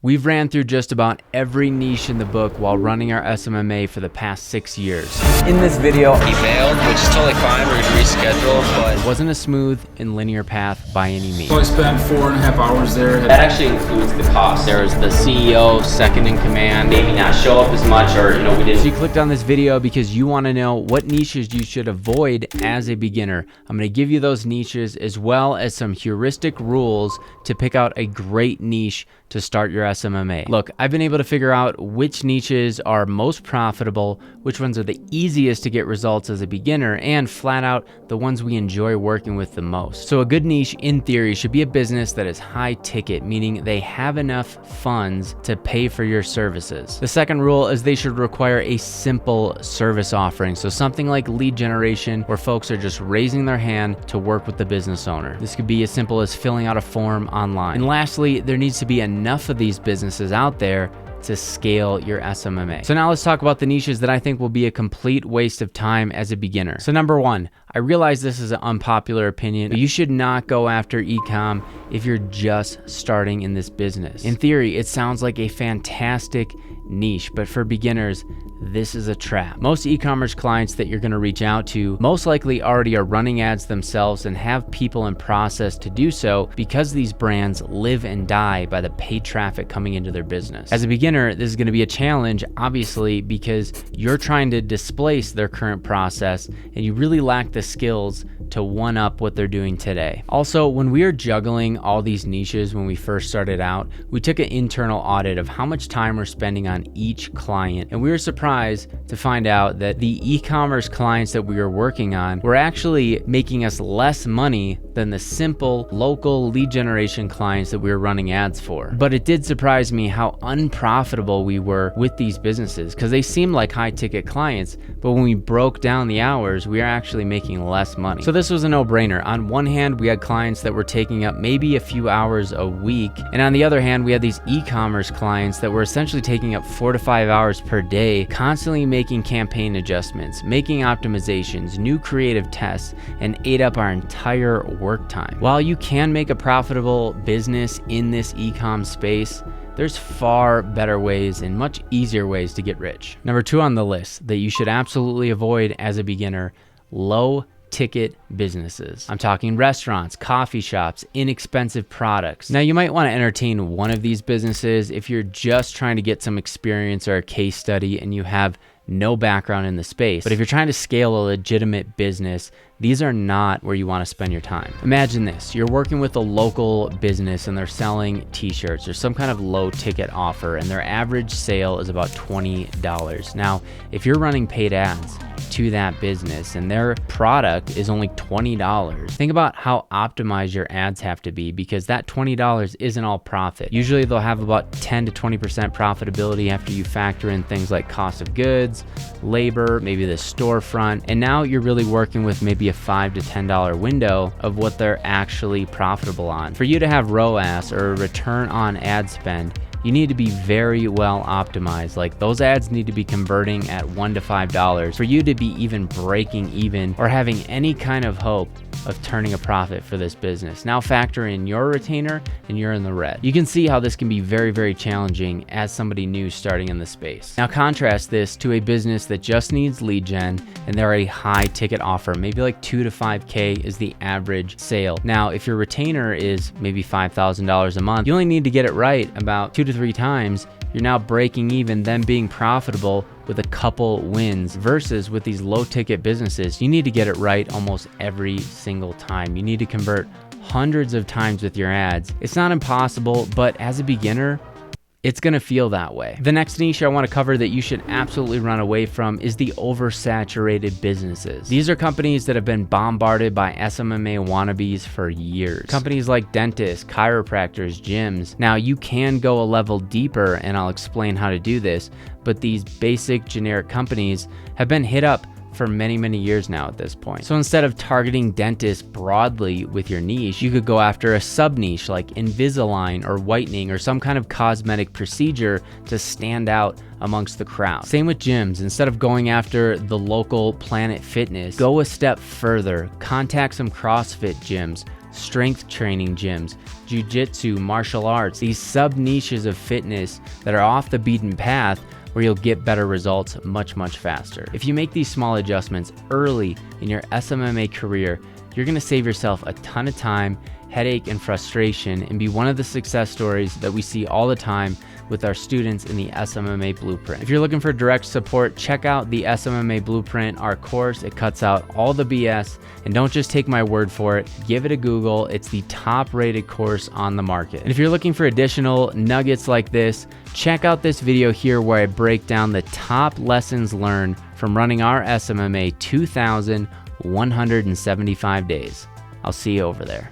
We've ran through just about every niche in the book while running our SMMA for the past 6 years. In this video, he failed, which is totally fine. We're gonna reschedule, but it wasn't a smooth and linear path by any means. So I spent 4.5 hours there. That actually includes the cost. There was the CEO, second in command, Maybe not show up as much, or we didn't. So you clicked on this video because you want to know what niches you should avoid as a beginner. I'm going to give you those niches as well as some heuristic rules to pick out a great niche to start your SMMA. Look, I've been able to figure out which niches are most profitable, which ones are the easiest to get results as a beginner, and flat out the ones we enjoy working with the most. So a good niche in theory should be a business that is high ticket, meaning they have enough funds to pay for your services. The second rule is they should require a simple service offering. So something like lead generation where folks are just raising their hand to work with the business owner. This could be as simple as filling out a form online. And lastly, there needs to be enough of these businesses out there to scale your SMMA. So now let's talk about the niches that I think will be a complete waste of time as a beginner. So number one, I realize this is an unpopular opinion, but you should not go after e-com if you're just starting in this business. In theory, it sounds like a fantastic niche, but for beginners, this is a trap. Most e-commerce clients that you're gonna reach out to most likely already are running ads themselves and have people in process to do so because these brands live and die by the paid traffic coming into their business. As a beginner, this is gonna be a challenge, obviously, because you're trying to displace their current process and you really lack the skills to one up what they're doing today. Also, when we were juggling all these niches when we first started out, we took an internal audit of how much time we're spending on each client, and we were surprised to find out that the e-commerce clients that we were working on were actually making us less money than the simple local lead generation clients that we were running ads for. But it did surprise me how unprofitable we were with these businesses because they seemed like high ticket clients, but when we broke down the hours, we are actually making less money. So this was a no-brainer. On one hand, we had clients that were taking up maybe a few hours a week, and on the other hand, we had these e-commerce clients that were essentially taking up 4 to 5 hours per day, constantly making campaign adjustments, making optimizations, new creative tests, and ate up our entire work time. While you can make a profitable business in this e-com space, there's far better ways and much easier ways to get rich. Number 2 on the list that you should absolutely avoid as a beginner: low ticket businesses. I'm talking restaurants, coffee shops, inexpensive products. Now you might want to entertain one of these businesses if you're just trying to get some experience or a case study and you have no background in the space. But if you're trying to scale a legitimate business, these are not where you want to spend your time. Imagine this: you're working with a local business and they're selling t-shirts or some kind of low ticket offer, and their average sale is about $20. Now, if you're running paid ads to that business and their product is only $20, think about how optimized your ads have to be, because that $20 isn't all profit. Usually they'll have about 10 to 20% profitability after you factor in things like cost of goods, labor, maybe the storefront, and now you're really working with maybe a $5 to $10 window of what they're actually profitable on. For you to have ROAS, or return on ad spend, you need to be very well optimized. Like, those ads need to be converting at $1 to $5 for you to be even breaking even or having any kind of hope of turning a profit for this business. Now factor in your retainer and you're in the red. You can see how this can be very, very challenging as somebody new starting in the space. Now contrast this to a business that just needs lead gen and they're a high ticket offer, maybe like 2 to 5K is the average sale. Now, if your retainer is maybe $5,000 a month, you only need to get it right about 2 to 3 times. You're now breaking even, then being profitable with a couple wins, versus with these low ticket businesses, you need to get it right almost every single time. You need to convert hundreds of times with your ads. It's not impossible, but as a beginner, it's gonna feel that way. The next niche I wanna cover that you should absolutely run away from is the oversaturated businesses. These are companies that have been bombarded by SMMA wannabes for years. Companies like dentists, chiropractors, gyms. Now you can go a level deeper, and I'll explain how to do this, but these basic generic companies have been hit up for many, many years now at this point. So instead of targeting dentists broadly with your niche, you could go after a sub niche like Invisalign or whitening or some kind of cosmetic procedure to stand out amongst the crowd. Same with gyms. Instead of going after the local Planet Fitness, go a step further, contact some CrossFit gyms, strength training gyms, jiu-jitsu, martial arts, these sub-niches of fitness that are off the beaten path where you'll get better results much faster. If you make these small adjustments early in your SMMA career, you're gonna save yourself a ton of time, headache, and frustration, and be one of the success stories that we see all the time with our students in the SMMA Blueprint. If you're looking for direct support, check out the SMMA Blueprint, our course. It cuts out all the BS, and don't just take my word for it. Give it a Google. It's the top-rated course on the market. And if you're looking for additional nuggets like this, check out this video here where I break down the top lessons learned from running our SMMA 2,175 days. I'll see you over there.